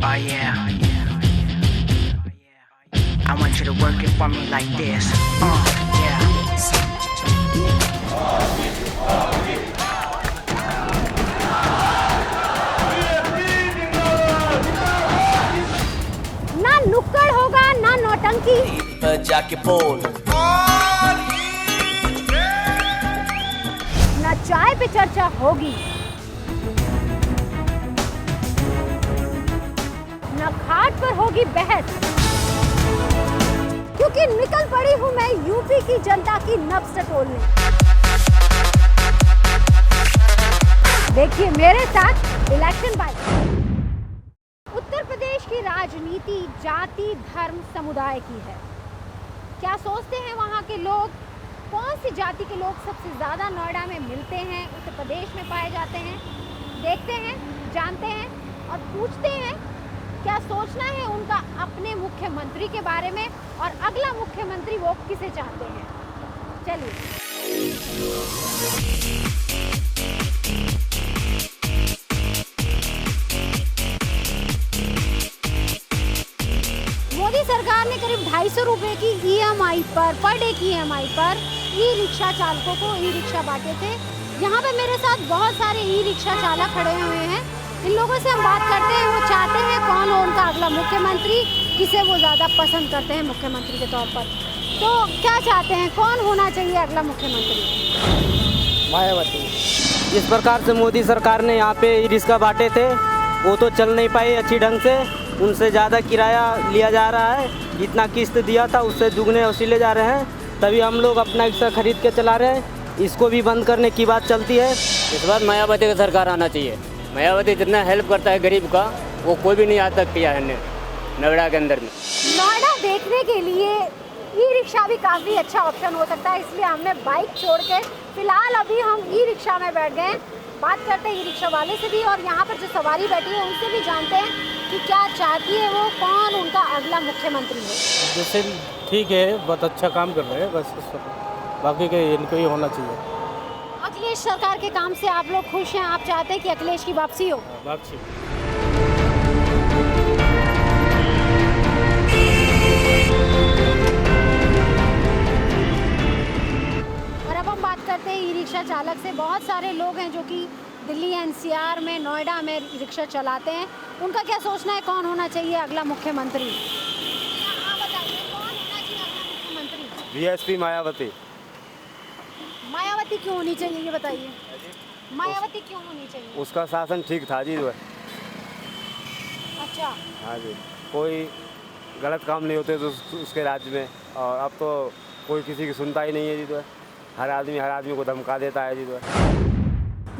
Oh yeah. I want you to work it for me like this. Yeah. ना नुक्कड़ होगा ना नौटंकी, जाके बोल ना चाय पे चर्चा होगी, ना खाट पर होगी बहस, क्योंकि निकल पड़ी हूं मैं यूपी की जनता की नब्ज टटोलने। देखिए मेरे साथ इलेक्शन बाइट। उत्तर प्रदेश की राजनीति जाति धर्म समुदाय की है। क्या सोचते हैं वहाँ के लोग? कौन सी जाति के लोग सबसे ज़्यादा नोएडा में मिलते हैं, उत्तर प्रदेश में पाए जाते हैं? देखते हैं, जानते हैं और पूछते हैं क्या सोचना है उनका अपने मुख्यमंत्री के बारे में और अगला मुख्यमंत्री वो किसे चाहते हैं। चलिए मोदी सरकार ने करीब 250 रुपए की EMI पर डे की EMI पर ई रिक्शा चालकों को ई रिक्शा बांटे थे। यहाँ पे मेरे साथ बहुत सारे ई रिक्शा चालक खड़े हुए हैं। इन लोगों से हम बात करते हैं, वो चाहते हैं कौन हो उनका अगला मुख्यमंत्री, किसे वो ज़्यादा पसंद करते हैं मुख्यमंत्री के तौर पर। तो क्या चाहते हैं, कौन होना चाहिए अगला मुख्यमंत्री? मायावती। जिस प्रकार से मोदी सरकार ने यहाँ पे ई रिक्शा बांटे थे वो तो चल नहीं पाई अच्छी ढंग से। उनसे ज़्यादा किराया लिया जा रहा है, जितना किस्त दिया था उससे दुगने वसूले जा रहे हैं। तभी हम लोग अपना रिक्शा खरीद के चला रहे हैं। इसको भी बंद करने की बात चलती है। इस बार मायावती का सरकार आना चाहिए। मायावती जितना हेल्प करता है गरीब का वो कोई भी नहीं आज तक किया है नोएडा के अंदर में। नोएडा देखने के लिए ई रिक्शा भी काफ़ी अच्छा ऑप्शन हो सकता है, इसलिए हमने बाइक छोड़ के फिलहाल अभी हम ई रिक्शा में बैठ गए। बात करते हैं ई रिक्शा वाले से भी और यहाँ पर जो सवारी बैठी है उनसे भी जानते हैं कि क्या चाहती है वो, कौन उनका अगला मुख्यमंत्री है। जैसे ठीक है, बहुत अच्छा काम कर रहे हैं, बस बाकी के इनको ही होना चाहिए। अखिलेश सरकार के काम से आप लोग खुश हैं? आप चाहते हैं कि अखिलेश की वापसी हो? वापसी। और अब हम बात करते हैं ई रिक्शा चालक से। बहुत सारे लोग हैं जो कि दिल्ली NCR में, नोएडा में रिक्शा चलाते हैं। उनका क्या सोचना है कौन होना चाहिए अगला मुख्यमंत्री? आप बताइए कौन होना चाहिए अगला मुख्यमंत्री? BSP मायावती। मायावती क्यों होनी चाहिए ये बताइए? मायावती क्यों होनी चाहिए? उसका शासन ठीक था जी, जो है। अच्छा। हाँ जी, कोई गलत काम नहीं होते तो उसके राज्य में। और अब तो कोई किसी की सुनता ही नहीं है जी, जो है। हर आदमी को धमका देता है जी, जो है।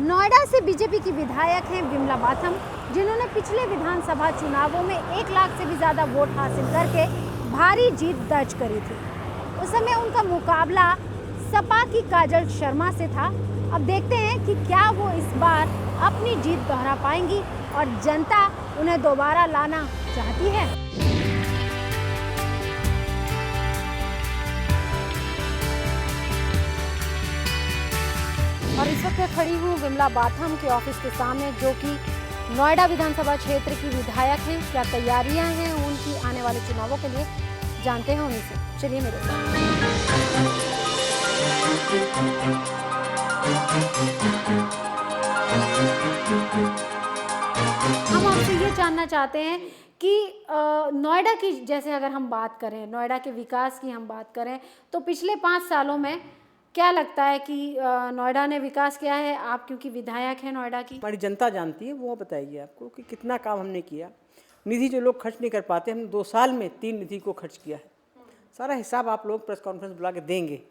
नोएडा से बीजेपी की विधायक हैं विमला बाथम, जिन्होंने पिछले विधानसभा चुनावों में 1 लाख से भी ज़्यादा वोट हासिल करके भारी जीत दर्ज करी थी। उस समय उनका मुकाबला सपा की काजल शर्मा से था। अब देखते हैं कि क्या वो इस बार अपनी जीत दोहरा पाएंगी और जनता उन्हें दोबारा लाना चाहती है। और इस वक्त मैं खड़ी हूँ विमला बाथम के ऑफिस के सामने, जो कि नोएडा विधानसभा क्षेत्र की विधायक हैं। क्या तैयारियां हैं उनकी आने वाले चुनावों के लिए, जानते हैं उन्हीं से। चलिए मेरे साथ। हम आपसे ये जानना चाहते हैं कि नोएडा की, जैसे अगर हम बात करें नोएडा के विकास की हम बात करें तो पिछले 5 सालों में क्या लगता है कि नोएडा ने विकास किया है? आप क्योंकि विधायक हैं नोएडा की। हमारी जनता जानती है, वो बताएगी आपको कि कितना काम हमने किया। निधि जो लोग खर्च नहीं कर पाते, हमने 2 साल में 3 निधि को खर्च किया है। सारा हिसाब आप लोग प्रेस कॉन्फ्रेंस बुला के देंगे।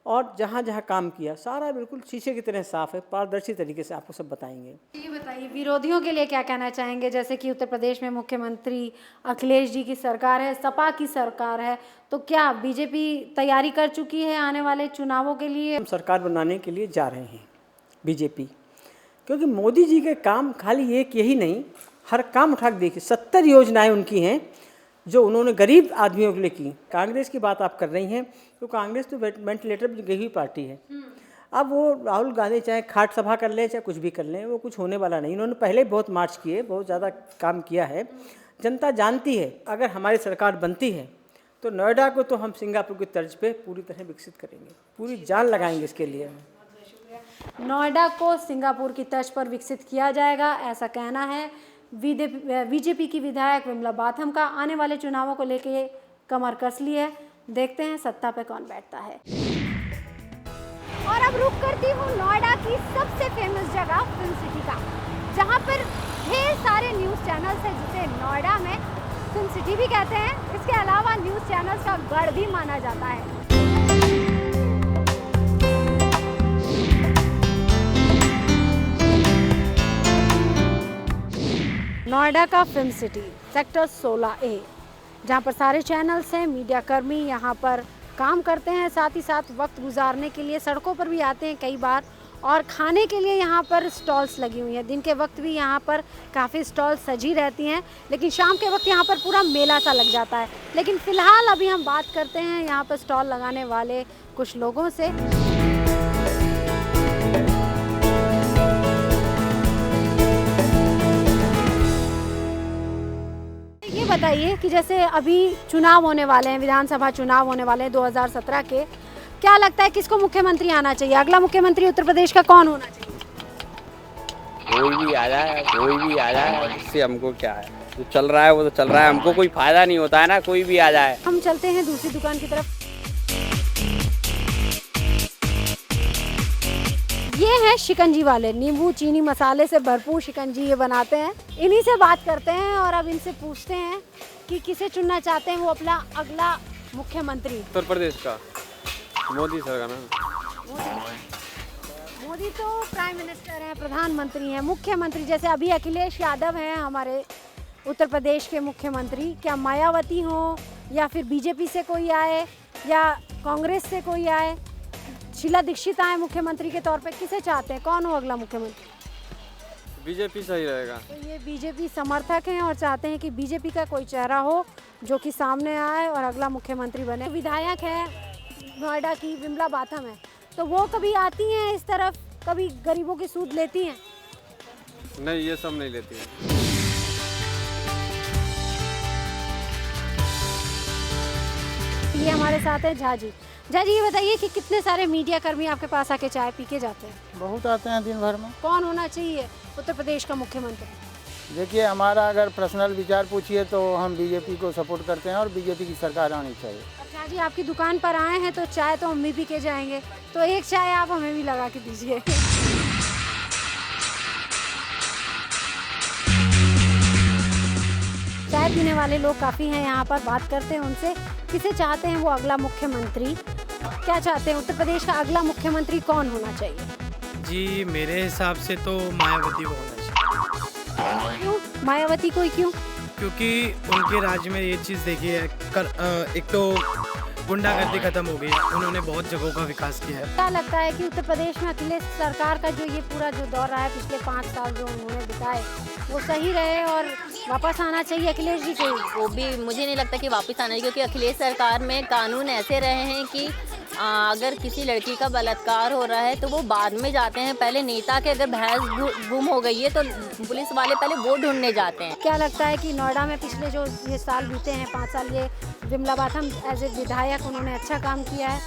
और जहाँ जहाँ काम किया सारा बिल्कुल शीशे की तरह साफ है, पारदर्शी तरीके से आपको सब बताएंगे। ये बताइए विरोधियों के लिए क्या कहना चाहेंगे? जैसे कि उत्तर प्रदेश में मुख्यमंत्री अखिलेश जी की सरकार है, सपा की सरकार है, तो क्या बीजेपी तैयारी कर चुकी है आने वाले चुनावों के लिए? हम सरकार बनाने के लिए जा रहे हैं बीजेपी, क्योंकि मोदी जी के काम खाली एक यही नहीं, हर काम उठा के देखिए। 70 योजनाएँ उनकी हैं जो उन्होंने गरीब आदमियों के लिए की। कांग्रेस की बात आप कर रही हैं, तो कांग्रेस तो वेंटिलेटर पर गई हुई पार्टी है। अब वो राहुल गांधी चाहे खाट सभा कर लें चाहे कुछ भी कर लें, वो कुछ होने वाला नहीं। उन्होंने पहले भी बहुत मार्च किए, बहुत ज़्यादा काम किया है। जनता जानती है अगर हमारी सरकार बनती है तो नोएडा को तो हम सिंगापुर की तर्ज पे पूरी तरह विकसित करेंगे, पूरी जान लगाएंगे इसके लिए। नोएडा को सिंगापुर की तर्ज पर विकसित किया जाएगा, ऐसा कहना है बीजेपी की विधायक विमला बाथम का। आने वाले चुनावों को लेके कमर कस ली है, देखते हैं सत्ता पे कौन बैठता है। और अब रुक करती हूँ नोएडा की सबसे फेमस जगह फिल्म सिटी का, जहाँ पर ढेर सारे न्यूज़ चैनल्स हैं जिसे नोएडा में फिल्म सिटी भी कहते हैं। इसके अलावा न्यूज़ चैनल्स का गढ़ भी माना जाता है। नोएडा का फिल्म सिटी सेक्टर 16A, जहाँ पर सारे चैनल्स हैं, मीडिया कर्मी यहाँ पर काम करते हैं, साथ ही साथ वक्त गुजारने के लिए सड़कों पर भी आते हैं कई बार, और खाने के लिए यहाँ पर स्टॉल्स लगी हुई हैं। दिन के वक्त भी यहाँ पर काफ़ी स्टॉल्स सजी रहती हैं, लेकिन शाम के वक्त यहाँ पर पूरा मेला सा लग जाता है। लेकिन फ़िलहाल अभी हम बात करते हैं यहाँ पर स्टॉल लगाने वाले कुछ लोगों से। ये बताइए कि जैसे अभी चुनाव होने वाले हैं, विधानसभा चुनाव होने वाले हैं 2017 के, क्या लगता है किसको मुख्यमंत्री आना चाहिए? अगला मुख्यमंत्री उत्तर प्रदेश का कौन होना चाहिए? कोई भी आ जाए, इससे हमको क्या है, जो चल रहा है वो तो चल रहा है, हमको कोई फायदा नहीं होता है ना, कोई भी आ जाए। हम चलते हैं दूसरी दुकान की तरफ। ये है शिकंजी वाले, नींबू चीनी मसाले से भरपूर शिकंजी ये बनाते हैं। इन्हीं से बात करते हैं और अब इनसे पूछते हैं कि किसे चुनना चाहते हैं वो अपना अगला मुख्यमंत्री। उत्तर प्रदेश का मोदी सरकार ना। मोदी तो प्राइम मिनिस्टर हैं, प्रधानमंत्री हैं। मुख्यमंत्री जैसे अभी अखिलेश यादव हैं हमारे उत्तर प्रदेश के मुख्यमंत्री, क्या मायावती हो या फिर बीजेपी से कोई आए या कांग्रेस से कोई आए, शीला दीक्षित आए मुख्यमंत्री के तौर पे, किसे चाहते हैं, कौन हो अगला मुख्यमंत्री? बीजेपी सही रहेगा। तो ये बीजेपी समर्थक हैं और चाहते हैं कि बीजेपी का कोई चेहरा हो जो कि सामने आए और अगला मुख्यमंत्री बने। विधायक है नोएडा की विमला बाथम है, तो वो कभी आती हैं इस तरफ, कभी गरीबों की सूद लेती हैं? नहीं, ये सब नहीं लेती है। ये हमारे साथ है झा जी। झा जी, ये बताइए कि कितने सारे मीडिया कर्मी आपके पास आके चाय पी के जाते हैं? बहुत आते हैं दिन भर में। कौन होना चाहिए उत्तर प्रदेश का मुख्यमंत्री? देखिए, हमारा अगर पर्सनल विचार पूछिए तो हम बीजेपी को सपोर्ट करते हैं और बीजेपी की सरकार आनी चाहिए। झा जी, आपकी दुकान पर आए हैं तो चाय तो हम भी पी के जाएंगे, तो एक चाय आप हमें भी लगा के दीजिए। चाय पीने वाले लोग काफ़ी हैं यहाँ पर, बात करते हैं उनसे, किसे चाहते हैं वो अगला मुख्यमंत्री, क्या चाहते हैं उत्तर प्रदेश का अगला मुख्यमंत्री कौन होना चाहिए? जी, मेरे हिसाब से तो मायावती को होना चाहिए। क्यों मायावती को? क्यों? क्योंकि उनके राज्य में ये चीज़ देखी है, एक तो गुंडागर्दी खत्म हो गई है, उन्होंने बहुत जगहों का विकास किया है। क्या लगता है कि उत्तर प्रदेश में अखिलेश सरकार का जो ये पूरा जो दौर रहा है पिछले 5 साल जो उन्होंने बिताए, वो सही रहे और वापस आना चाहिए अखिलेश जी को? वो भी मुझे नहीं लगता कि वापस आना चाहिए, क्योंकि अखिलेश सरकार में कानून ऐसे रहे हैं कि अगर किसी लड़की का बलात्कार हो रहा है तो वो बाद में जाते हैं। पहले नेता के अगर भैंस गुम हो गई है तो पुलिस वाले पहले वो ढूंढने जाते हैं। क्या लगता है कि नोएडा में पिछले जो ये साल बीते हैं 5 साल, ये विमला बाथम एज ए विधायक उन्होंने अच्छा काम किया है?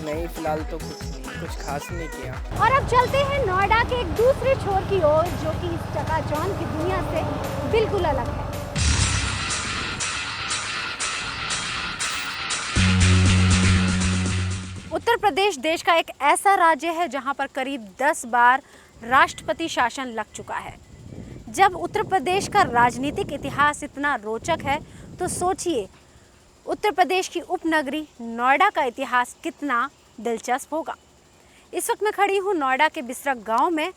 नहीं, फिलहाल तो कुछ खास नहीं किया। और अब चलते हैं नोएडा के एक दूसरे छोर की ओर, जो कि इस चकाचौंध की दुनिया से बिल्कुल अलग है। उत्तर प्रदेश देश का एक ऐसा राज्य है जहां पर करीब 10 बार राष्ट्रपति शासन लग चुका है। जब उत्तर प्रदेश का राजनीतिक इतिहास इतना रोचक है तो सोचिए उत्तर प्रदेश की उपनगरी नोएडा का इतिहास कितना दिलचस्प होगा। इस वक्त मैं खड़ी हूँ नोएडा के बिसरक गांव में।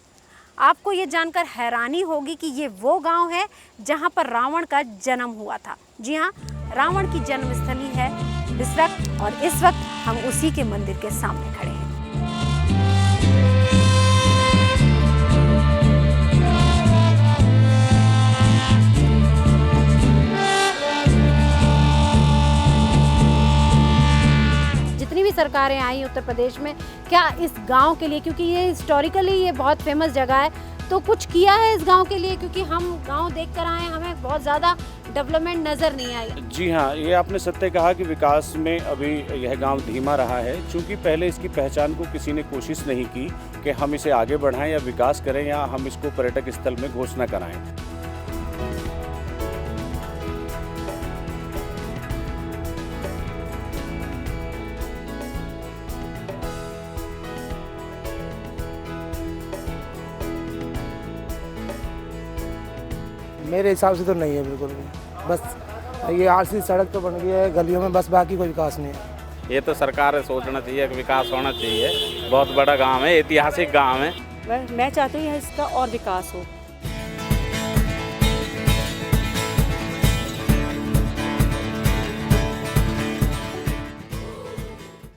आपको ये जानकर हैरानी होगी कि ये वो गांव है जहां पर रावण का जन्म हुआ था। जी हाँ, रावण की जन्मस्थली है बिसरक, और इस वक्त हम उसी के मंदिर के सामने खड़े हैं। जितनी भी भी सरकारें आई उत्तर प्रदेश में, क्या इस गांव के लिए, क्योंकि ये हिस्टोरिकली ये बहुत फेमस जगह है, तो कुछ किया है इस गांव के लिए? क्योंकि हम गांव देख कर आए, हमें बहुत ज़्यादा डेवलपमेंट नज़र नहीं आई। जी हाँ, ये आपने सत्य कहा कि विकास में अभी यह गांव धीमा रहा है, क्योंकि पहले इसकी पहचान को किसी ने कोशिश नहीं की कि हम इसे आगे बढ़ाएं या विकास करें या हम इसको पर्यटक स्थल में घोषणा कराएं। मेरे हिसाब से तो नहीं है बिल्कुल भी, बस ये आरसी सड़क तो बन गई है गलियों में, बस बाकी कोई विकास नहीं है। ये तो सरकार है, सोचना चाहिए कि विकास होना चाहिए। बहुत बड़ा गांव है, ऐतिहासिक गांव है। मैं चाहती हूँ इसका और विकास हो।